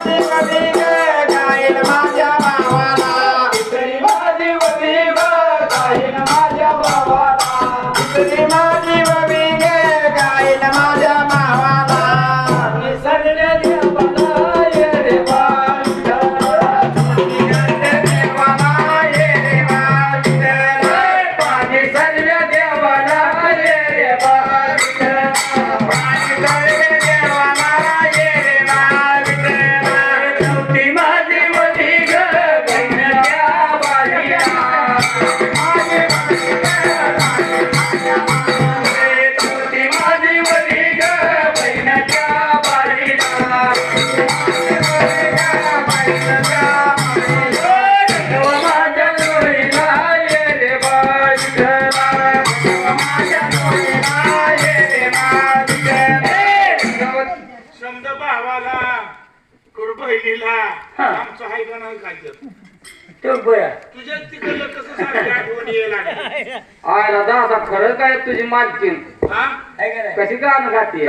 गायन माझ्या भावाला इकडे माझी वती ग गायन माझ्या भावाला इकडे माझी बबी ग गायन माझ्या भावाला निसर्ग देवाला ये रे बाळा देवाला ये रे बाळा पाणी सर्व देवाला ये रे बाळा पाणी सर्व देवाला ये रे बाळा ती माझी वती ग बहिणीच्या बाळीला ती माझी वती ग बहिणीच्या बाळीला माझ्या जोडीला ये रे बाळा समजा भावाला कुड बहिणीला आमचं हाय का नाही काय तर तो बया तुझ्या तिकडलं कसं सारखी आठवण यायला लागली आय दादा आता खरं काय तुझी मालकीन हा कशी गाणं गाते